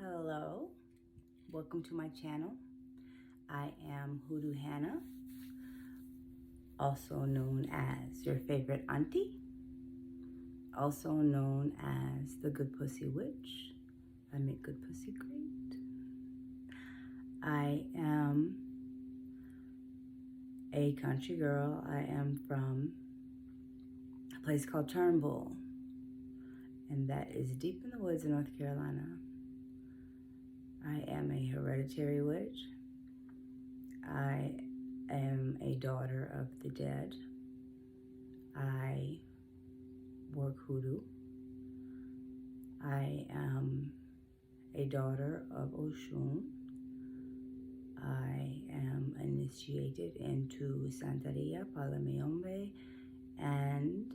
Hello, welcome to my channel. I am Hoodoo Hannah, also known as your favorite auntie, also known as the Good Pussy Witch. I make good pussy great. I am a country girl. I am from a place called Turnbull, and that is deep in the woods in North Carolina. I am a hereditary witch. I am a daughter of the dead. I work hoodoo. I am a daughter of Oshun. I am initiated into Santeria Palameombe, and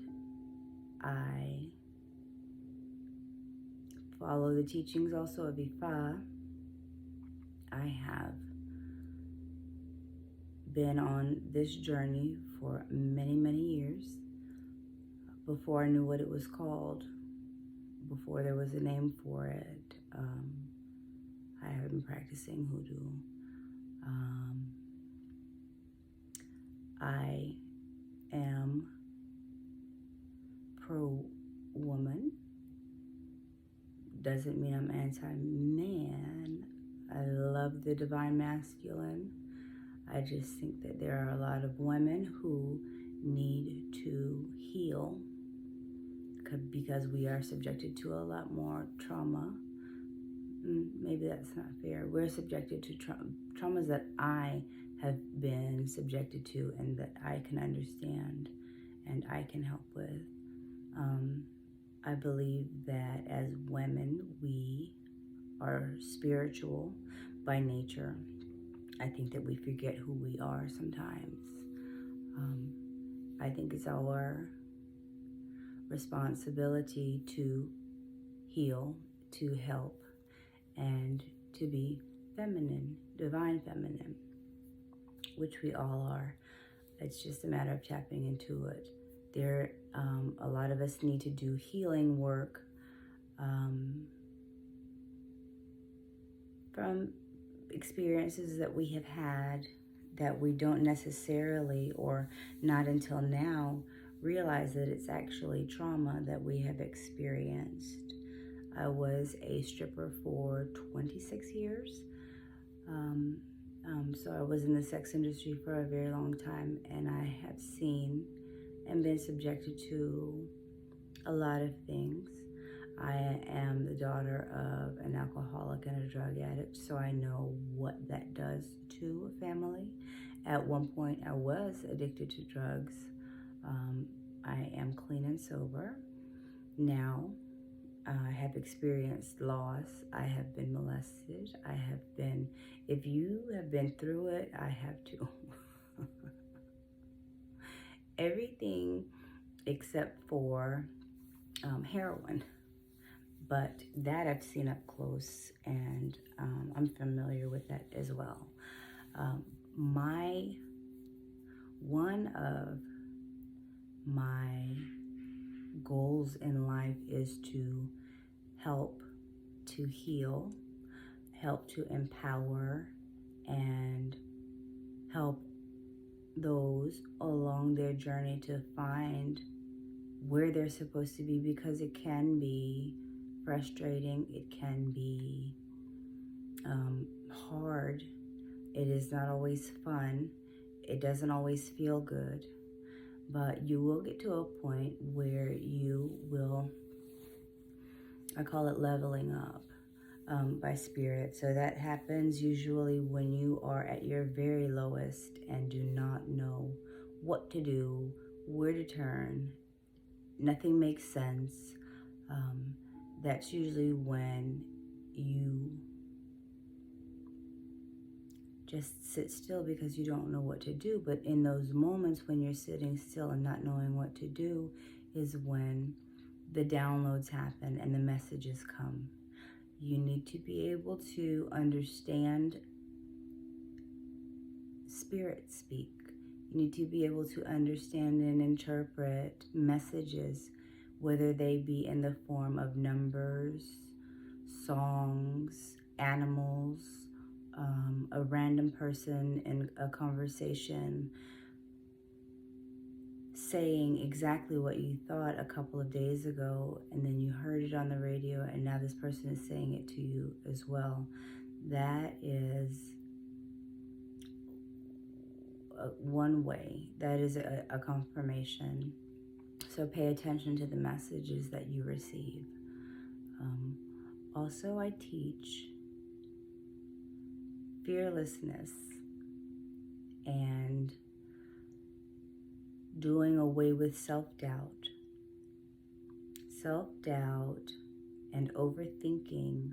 I follow the teachings also of Ifa. I have been on this journey for many, many years before I knew what it was called, before there was a name for it. I have been practicing hoodoo. I am pro-woman. Doesn't mean I'm anti-man. I love the divine masculine. I just think that there are a lot of women who need to heal because we are subjected to a lot more trauma. Maybe that's not fair. We're subjected to traumas that I have been subjected to and that I can understand and I can help with. I believe that as women, we are spiritual by nature. I think that we forget who we are sometimes. I think it's our responsibility to heal, to help, and to be feminine, divine feminine, which we all are. It's just a matter of tapping into it. A lot of us need to do healing work from experiences that we have had that we don't necessarily, or not until now, realize that it's actually trauma that we have experienced. I was a stripper for 26 years. So I was in the sex industry for a very long time, and I have seen and been subjected to a lot of things. I am the daughter of an alcoholic and a drug addict, so I know what that does to a family. At one point, I was addicted to drugs. I am clean and sober. Now, I have experienced loss. I have been molested. If you have been through it, I have too. Everything except for heroin. But that I've seen up close, and I'm familiar with that as well. One of my goals in life is to help to heal, help to empower, and help those along their journey to find where they're supposed to be, because it can be frustrating, it can be hard, it is not always fun, it doesn't always feel good, but you will get to a point where you will, I call it leveling up by spirit. So that happens usually when you are at your very lowest and do not know what to do, where to turn, nothing makes sense. That's usually when you just sit still because you don't know what to do. But in those moments when you're sitting still and not knowing what to do is when the downloads happen and the messages come. You need to be able to understand spirit speak. You need to be able to understand and interpret messages, whether they be in the form of numbers, songs, animals, a random person in a conversation saying exactly what you thought a couple of days ago, and then you heard it on the radio, and now this person is saying it to you as well. That is one way. That is a confirmation. So pay attention to the messages that you receive. Also, I teach fearlessness and doing away with self-doubt. Self-doubt and overthinking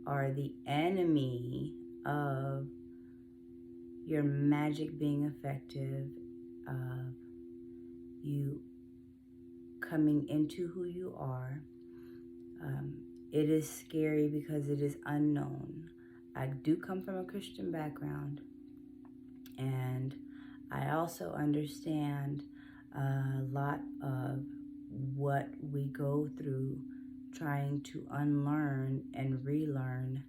are the enemy of your magic being effective, of you coming into who you are. It is scary because it is unknown. I do come from a Christian background, and I also understand a lot of what we go through trying to unlearn and relearn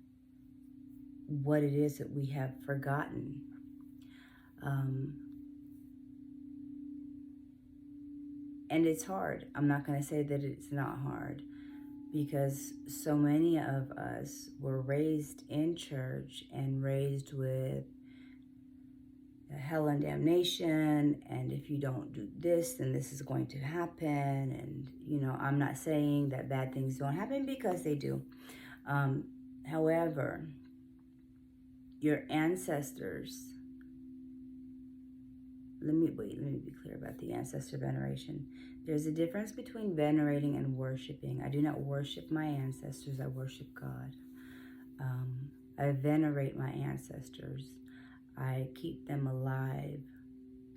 what it is that we have forgotten. And it's hard. I'm not going to say that it's not hard, because so many of us were raised in church and raised with hell and damnation, and if you don't do this, then this is going to happen. And, I'm not saying that bad things don't happen, because they do. However, your ancestors, let me be clear about the ancestor veneration. There's a difference between venerating and worshiping. I do not worship my ancestors, I worship God. I venerate my ancestors. I keep them alive,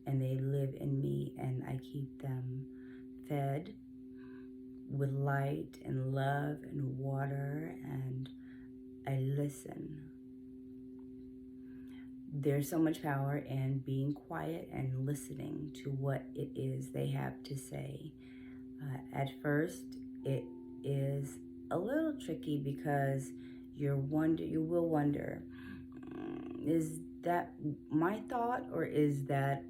and they live in me, and I keep them fed with light and love and water, and I listen. There's so much power in being quiet and listening to what it is they have to say. At first, it is a little tricky, because you will wonder, is that my thought, or is that,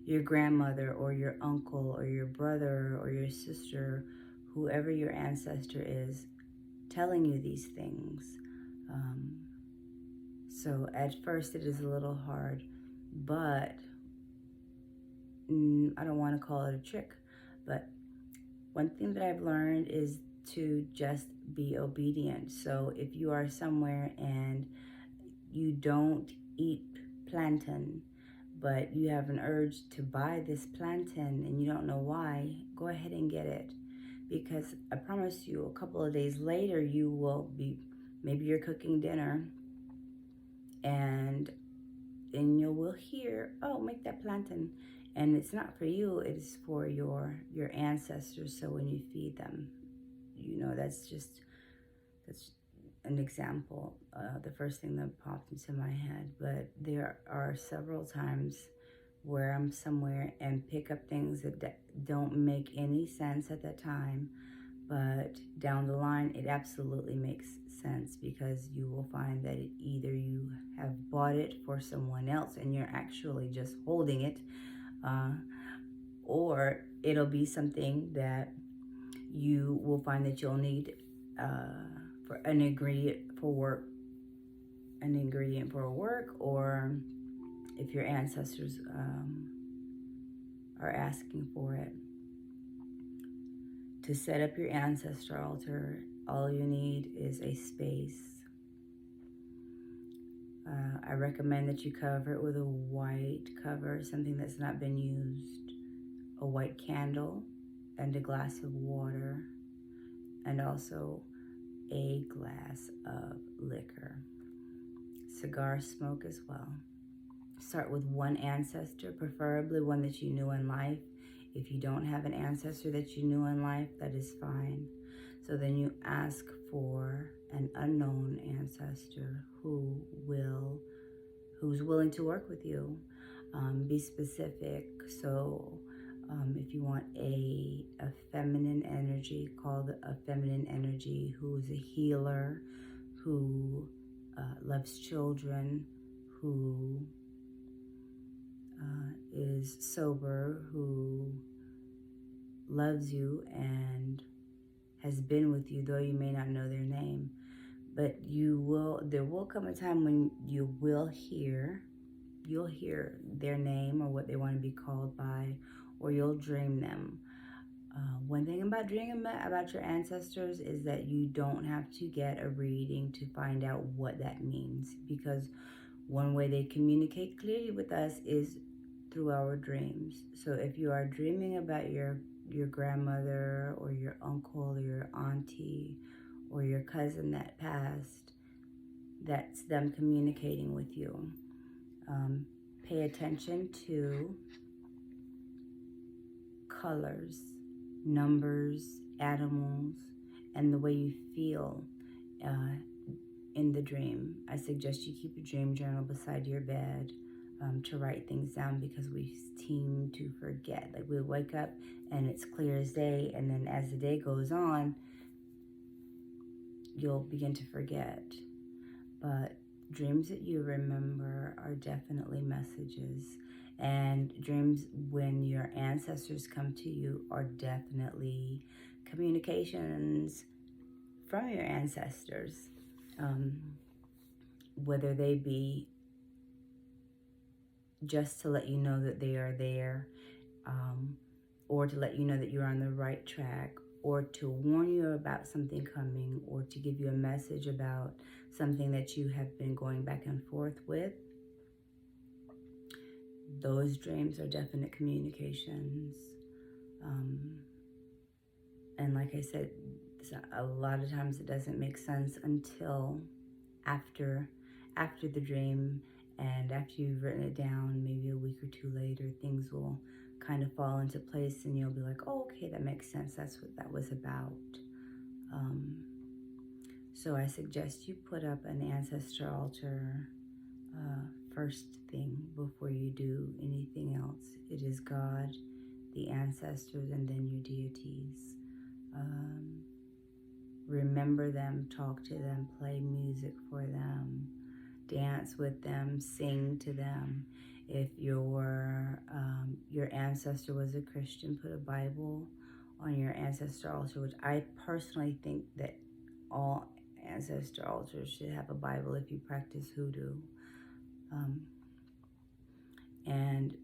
your grandmother or your uncle or your brother or your sister, whoever your ancestor is, telling you these things? So at first it is a little hard, but I don't want to call it a trick, but one thing that I've learned is to just be obedient. So if you are somewhere and you don't eat plantain, but you have an urge to buy this plantain and you don't know why, go ahead and get it. Because I promise you, a couple of days later, you will be, maybe you're cooking dinner, and then you will hear, oh, make that plantain. And it's not for you, it is for your ancestors. So when you feed them, that's an example, the first thing that popped into my head. But there are several times where I'm somewhere and pick up things that don't make any sense at that time, but down the line it absolutely makes sense, because you will find that either you have bought it for someone else and you're actually just holding it, or it'll be something that you will find that you'll need for an ingredient for work, or if your ancestors are asking for it. To set up your ancestor altar, all you need is a space. I recommend that you cover it with a white cover, something that's not been used, a white candle, and a glass of water, and also a glass of liquor. Cigar smoke as well. Start with one ancestor, preferably one that you knew in life. If you don't have an ancestor that you knew in life, that is fine. So then you ask for an unknown ancestor who's willing to work with you. Be specific. So If you want a feminine energy, call a feminine energy who is a healer, who loves children, who is sober, who loves you and has been with you, though you may not know their name. But there will come a time when you'll hear their name or what they want to be called by, or you'll dream them. One thing about dreaming about your ancestors is that you don't have to get a reading to find out what that means, because one way they communicate clearly with us is through our dreams. So if you are dreaming about your grandmother or your uncle or your auntie or your cousin that passed, that's them communicating with you. Pay attention to colors, numbers, animals, and the way you feel in the dream. I suggest you keep a dream journal beside your bed to write things down, because we seem to forget. Like, we wake up and it's clear as day, and then as the day goes on, you'll begin to forget. But dreams that you remember are definitely messages. And dreams when your ancestors come to you are definitely communications from your ancestors. Whether they be just to let you know that they are there, or to let you know that you're on the right track, or to warn you about something coming, or to give you a message about something that you have been going back and forth with. Those dreams are definite communications. And like I said, a lot of times it doesn't make sense until after the dream, and after you've written it down, maybe a week or two later, things will kind of fall into place, and you'll be like, oh, okay, that makes sense. That's what that was about. So I suggest you put up an ancestor altar first thing before you do anything else. It is God, the ancestors, and then your deities. Remember them, talk to them, play music for them, dance with them, sing to them. If your ancestor was a Christian, put a Bible on your ancestor altar, which I personally think that all ancestor altars should have a Bible if you practice Hoodoo. And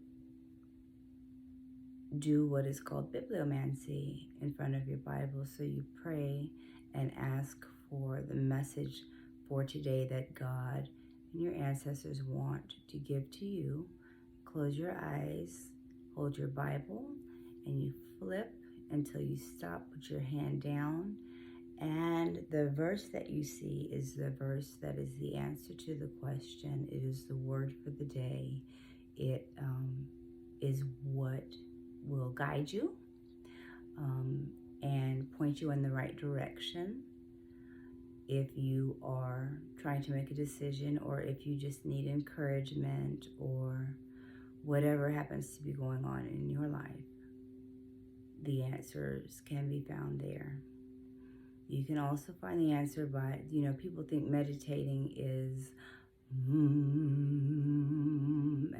do what is called bibliomancy in front of your Bible. So you pray and ask for the message for today that God and your ancestors want to give to you. Close your eyes, hold your Bible, and you flip until you stop. Put your hand down, and the verse that you see is the verse that is the answer to the question. It is the word for the day. It is what will guide you and point you in the right direction if you are trying to make a decision, or if you just need encouragement, or whatever happens to be going on in your life. The answers can be found there. You can also find the answer by, people think meditating is and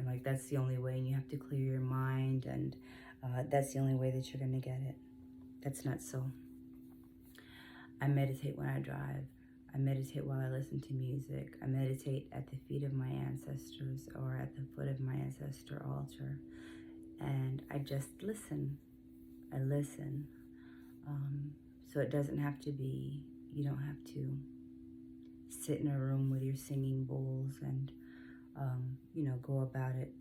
like that's the only way, and you have to clear your mind, and that's the only way that you're going to get it. That's not so. I meditate when I drive. I meditate while I listen to music. I meditate at the feet of my ancestors, or at the foot of my ancestor altar, and I just listen. I listen. So it doesn't have to be, you don't have to sit in a room with your singing bowls and, go about it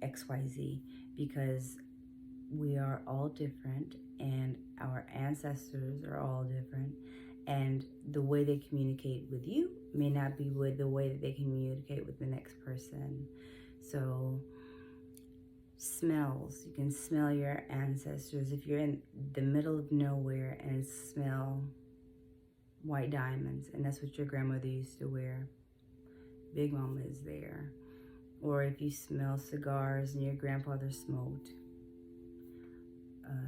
XYZ, because we are all different, and our ancestors are all different, and the way they communicate with you may not be with the way that they communicate with the next person. So smells, you can smell your ancestors. If you're in the middle of nowhere and smell white diamonds, and that's what your grandmother used to wear, Big Mama is there. Or if you smell cigars and your grandfather smoked,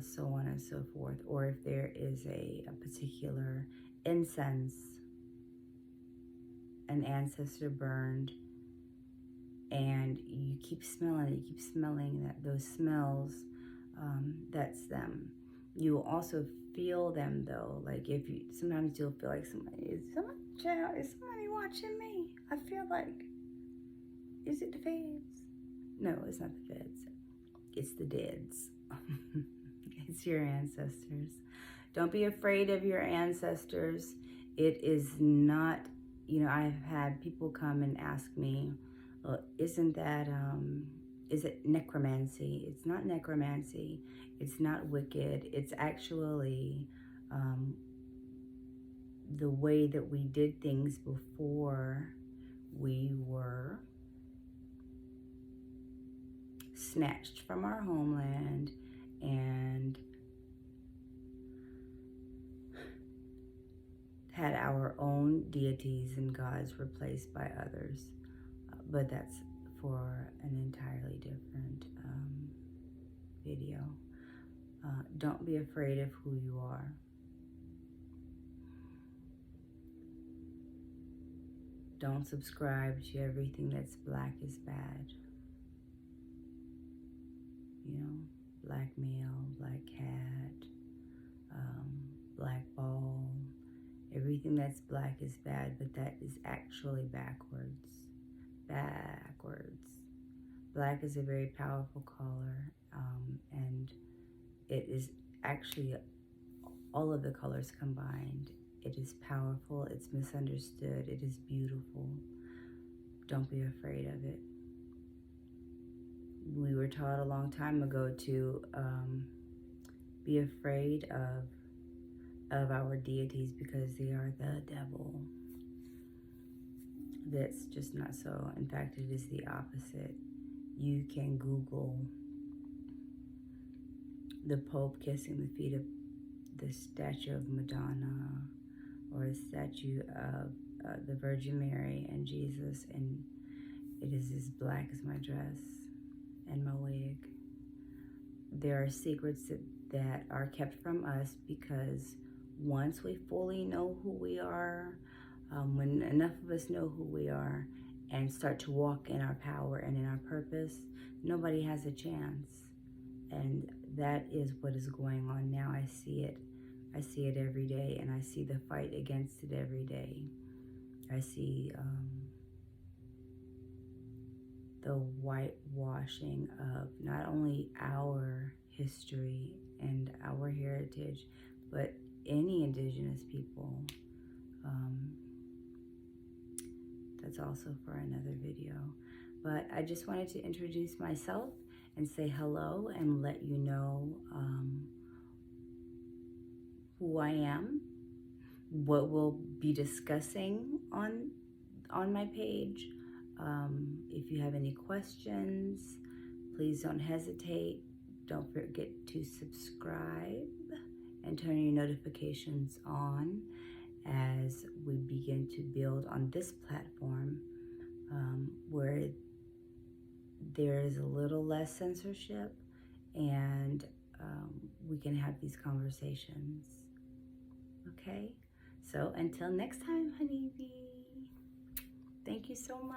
so on and so forth. Or if there is a particular incense, an ancestor burned, and you keep smelling it, you keep smelling those smells, that's them. You will also feel them though. Like if you, sometimes you'll feel like is somebody watching me? I feel like, is it the feds? No, it's not the feds. It's the deads. It's your ancestors. Don't be afraid of your ancestors. It is not, I've had people come and ask me, well, isn't that, is it necromancy? It's not necromancy. It's not wicked. It's actually the way that we did things before we were snatched from our homeland and had our own deities and gods replaced by others. But that's for an entirely different video. Don't be afraid of who you are. Don't subscribe to everything that's black is bad. Blackmail, black cat, black ball. Everything that's black is bad, but that is actually backwards. Black is a very powerful color, and it is actually all of the colors combined. It is powerful, it's misunderstood, it is beautiful. Don't be afraid of it. We were taught a long time ago to be afraid of our deities because they are the devil. That's just not so. In fact, it is the opposite. You can Google the Pope kissing the feet of the statue of Madonna, or a statue of the Virgin Mary and Jesus, and it is as black as my dress and my wig. There are secrets that are kept from us because once we fully know who we are, when enough of us know who we are and start to walk in our power and in our purpose, nobody has a chance. And that is what is going on now. I see it. I see it every day, and I see the fight against it every day. I see the whitewashing of not only our history and our heritage, but any indigenous people. That's also for another video. But I just wanted to introduce myself and say hello and let you know who I am, what we'll be discussing on my page. If you have any questions, please don't hesitate. Don't forget to subscribe and turn your notifications on as we begin to build on this platform where there is a little less censorship and we can have these conversations. Okay? So until next time, Honeybee, thank you so much.